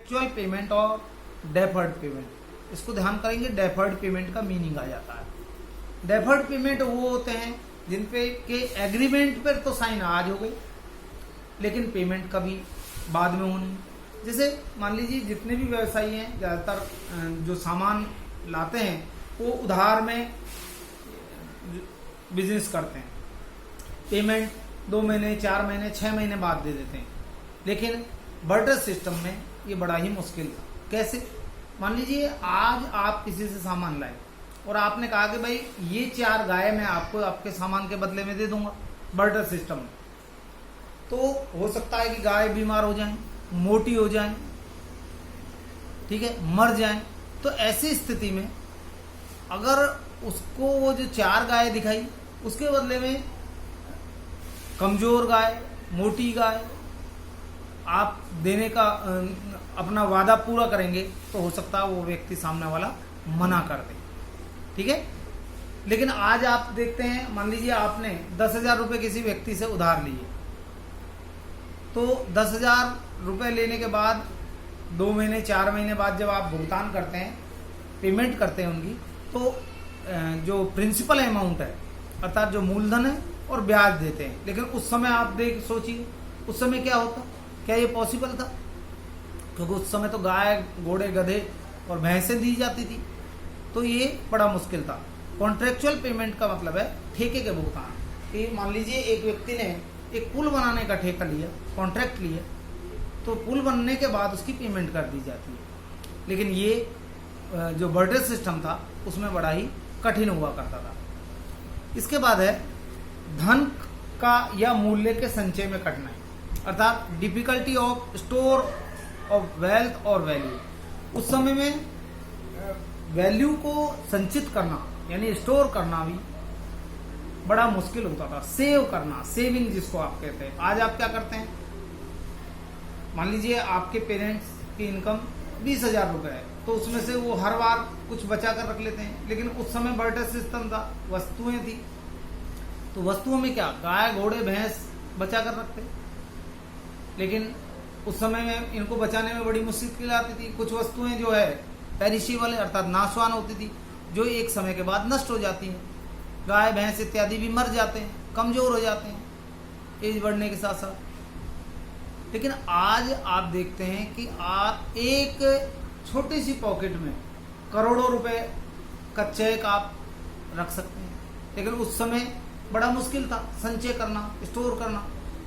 Contractual payment और deferred payment, इसको ध्यान करेंगे। डेफर्ड पेमेंट का मीनिंग आ जाता है। डेफर्ड पेमेंट वो होते हैं जिन पे के एग्रीमेंट पर तो साइन आज हो गई, लेकिन पेमेंट कभी बाद में होनी। जैसे मान लीजिए जितने भी व्यवसायी हैं, ज़्यादातर जो सामान लाते हैं वो उधार में बिजनेस करते हैं। पेमेंट 2 महीने, 4 महीने, 6 महीने बाद दे देते हैं। लेकिन बार्टर सिस्टम में ये बड़ा ही मुश्किल था। कैसे? मान लीजिए आज आप किसी से सामान लाए और आपने कहा कि भाई ये 4 गाय मैं आपको आपके सामान के बदले में दे दूंगा बार्टर सिस्टम में। तो हो सकता है कि गाय बीमार हो जाए, मोटी हो जाए, ठीक है, मर जाए। तो ऐसी स्थिति में अगर उसको वो जो 4 गाय दिखाई उसके बदले में कमजोर गाय, मोटी गाय आप देने का अपना वादा पूरा करेंगे, तो हो सकता है वो व्यक्ति सामने वाला मना कर दे, ठीक है। लेकिन आज आप देखते हैं, मान लीजिए आपने 10,000 रुपये किसी व्यक्ति से उधार लिए, तो 10,000 रुपये लेने के बाद 2 महीने, 4 महीने बाद जब आप भुगतान करते हैं, पेमेंट करते हैं उनकी, तो जो प्रिंसिपल अमाउंट है अर्थात जो मूलधन है और ब्याज देते हैं। लेकिन उस समय आप सोचिए उस समय क्या होता, क्या ये पॉसिबल था? क्योंकि उस समय तो गाय, घोड़े, गधे और भैंसें दी जाती थी, तो ये बड़ा मुश्किल था। कॉन्ट्रेक्चुअल पेमेंट का मतलब है ठेके के भुगतान। कि मान लीजिए एक व्यक्ति ने एक पुल बनाने का ठेका लिया, कॉन्ट्रैक्ट लिया, तो पुल बनने के बाद उसकी पेमेंट कर दी जाती है। लेकिन ये जो बार्टर सिस्टम था उसमें बड़ा ही कठिन हुआ करता था। इसके बाद है धन का या मूल्य के संचय में कठिनाई, अर्थात difficulty of store of wealth और वैल्यू। उस समय में वैल्यू को संचित करना यानी स्टोर करना भी बड़ा मुश्किल होता था। सेव करना, सेविंग जिसको आप कहते हैं। आज आप क्या करते हैं, मान लीजिए आपके पेरेंट्स की इनकम 20,000 रुपए है, तो उसमें से वो हर बार कुछ बचा कर रख लेते हैं। लेकिन उस समय बार्टर सिस्टम था, वस्तुएं थी, तो वस्तुओं में क्या, गाय, घोड़े, भैंस बचा कर रखते। लेकिन उस समय में इनको बचाने में बड़ी मुश्किल आती थी। कुछ वस्तुएं जो है पेरिशेबल अर्थात नाशवान होती थी, जो एक समय के बाद नष्ट हो जाती हैं। गाय, भैंस इत्यादि भी मर जाते हैं, कमजोर हो जाते हैं एज बढ़ने के साथ साथ। लेकिन आज आप देखते हैं कि आप एक छोटी सी पॉकेट में करोड़ों रुपए का चेक आप रख सकते हैं। लेकिन उस समय बड़ा मुश्किल था संचय करना, स्टोर करना,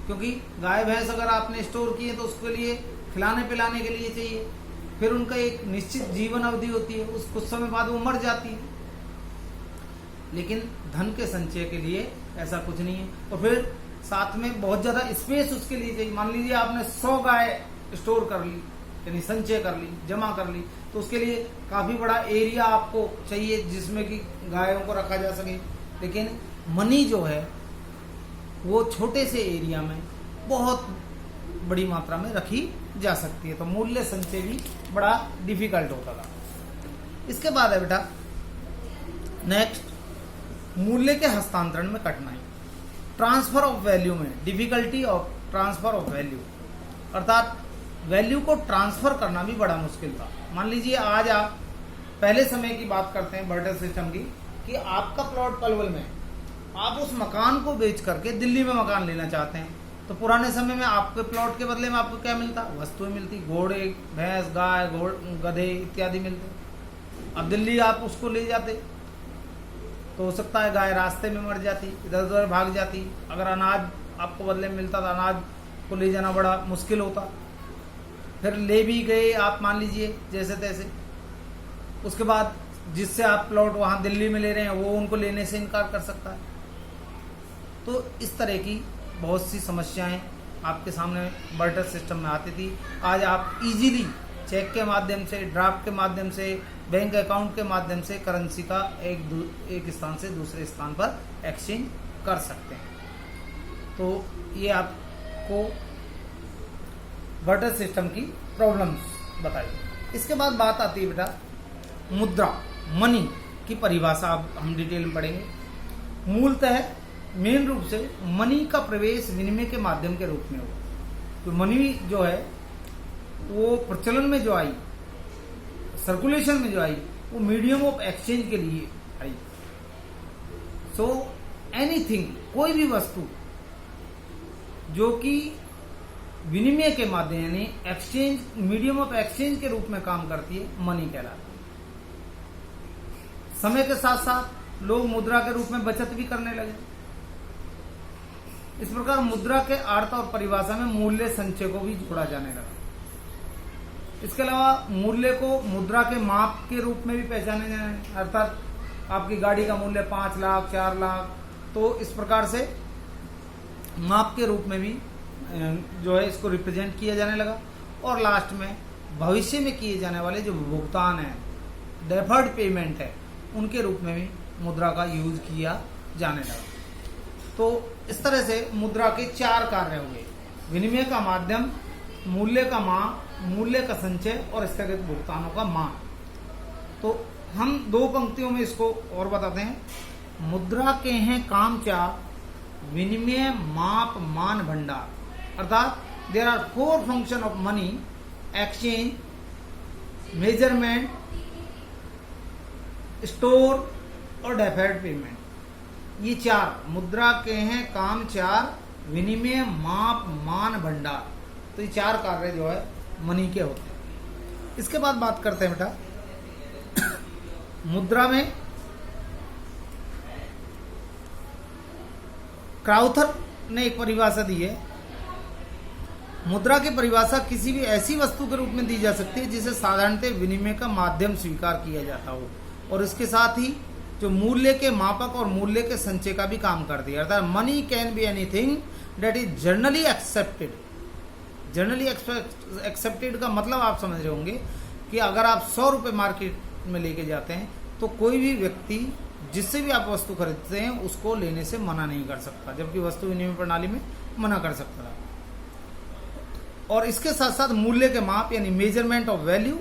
क्योंकि गाय भैंस अगर आपने स्टोर किए तो उसके लिए खिलाने पिलाने के लिए चाहिए, फिर उनका एक निश्चित जीवन अवधि होती है, उस कुछ समय बाद वो मर जाती है। लेकिन धन के संचय के लिए ऐसा कुछ नहीं है। और फिर साथ में बहुत ज्यादा स्पेस उसके लिए चाहिए। मान लीजिए आपने 100 गाय स्टोर कर ली, यानी संचय कर ली, जमा कर ली, तो उसके लिए काफी बड़ा एरिया आपको चाहिए जिसमें कि गायों को रखा जा सके। लेकिन मनी जो है वो छोटे से एरिया में बहुत बड़ी मात्रा में रखी जा सकती है, तो मूल्य संचय भी बड़ा डिफिकल्ट होता था। इसके बाद है बेटा नेक्स्ट, मूल्य के हस्तांतरण में कठिनाई, ट्रांसफर ऑफ वैल्यू में difficulty of transfer of value, अर्थात वैल्यू को ट्रांसफर करना भी बड़ा मुश्किल था। मान लीजिए आज आप पहले समय की बात करते हैं बार्टर सिस्टम की, कि आपका प्लॉट पलवल में, आप उस मकान को बेच करके दिल्ली में मकान लेना चाहते हैं, तो पुराने समय में आपके प्लॉट के बदले में आपको क्या मिलता, वस्तुएं मिलती, घोड़े, भैंस, गाय, गधे इत्यादि मिलते। अब दिल्ली आप उसको ले जाते तो हो सकता है गाय रास्ते में मर जाती, इधर उधर भाग जाती। अगर अनाज आपको बदले में मिलता था, अनाज को ले जाना बड़ा मुश्किल होता। फिर ले भी गए आप, मान लीजिए जैसे तैसे, उसके बाद जिससे आप प्लॉट वहां दिल्ली में ले रहे हैं वो उनको लेने से इनकार कर सकता है। तो इस तरह की बहुत सी समस्याएं आपके सामने बार्टर सिस्टम में आती थी। आज आप इजीली चेक के माध्यम से, ड्राफ्ट के माध्यम से, बैंक अकाउंट के माध्यम से करेंसी का एक स्थान से दूसरे स्थान पर एक्सचेंज कर सकते हैं। तो ये आपको बार्टर सिस्टम की प्रॉब्लम्स बताई। इसके बाद बात आती है बेटा मुद्रा, मनी की परिभाषा अब हम डिटेल में पढ़ेंगे। मूलतः मेन रूप से मनी का प्रवेश विनिमय के माध्यम के रूप में होगा। तो मनी जो है वो प्रचलन में जो आई, सर्कुलेशन में जो आई, वो मीडियम ऑफ एक्सचेंज के लिए आई। सो एनीथिंग, कोई भी वस्तु जो कि विनिमय के माध्यम यानी एक्सचेंज, मीडियम ऑफ एक्सचेंज के रूप में काम करती है, मनी कहलाती है। समय के साथ साथ लोग मुद्रा के रूप में बचत भी करने लगे। इस प्रकार मुद्रा के अर्थ और परिभाषा में मूल्य संचय को भी जोड़ा जाने लगा। इसके अलावा मूल्य को मुद्रा के माप के रूप में भी पहचाने जाने, अर्थात आपकी गाड़ी का मूल्य 5 लाख 4 लाख, तो इस प्रकार से माप के रूप में भी जो है इसको रिप्रेजेंट किया जाने लगा। और लास्ट में भविष्य में किए जाने वाले जो भुगतान है, डेफर्ड पेमेंट है, उनके रूप में भी मुद्रा का यूज किया जाने लगा। तो इस तरह से मुद्रा के 4 कार्य हुए: विनिमय का माध्यम, मूल्य का माप, मूल्य का संचय और स्थगित भुगतानों का मान। तो हम 2 पंक्तियों में इसको और बताते हैं। मुद्रा के हैं काम 4: विनिमय, माप, मान, भंडार। अर्थात there are 4 function of money: exchange, measurement, store और डेफर्ड पेमेंट। ये 4 मुद्रा के हैं काम 4: विनिमय, माप, मान, भंडार। तो ये 4 कार्य जो है मनी के होते हैं। इसके बाद बात करते हैं बेटा मुद्रा में क्राउथर ने एक परिभाषा दी है। मुद्रा की परिभाषा किसी भी ऐसी वस्तु के रूप में दी जा सकती है जिसे साधारणतः विनिमय का माध्यम स्वीकार किया जाता हो और इसके साथ ही जो मूल्य के मापक और मूल्य के संचय का भी काम करती है। अर्थात money can be anything that is generally accepted. Generally accepted का मतलब आप समझ रहे होंगे कि अगर आप 100 रुपये मार्केट में लेके जाते हैं तो कोई भी व्यक्ति जिससे भी आप वस्तु खरीदते हैं उसको लेने से मना नहीं कर सकता, जबकि वस्तु विनिमय प्रणाली में मना कर सकता था। और इसके साथ साथ मूल्य के माप यानी मेजरमेंट ऑफ वैल्यू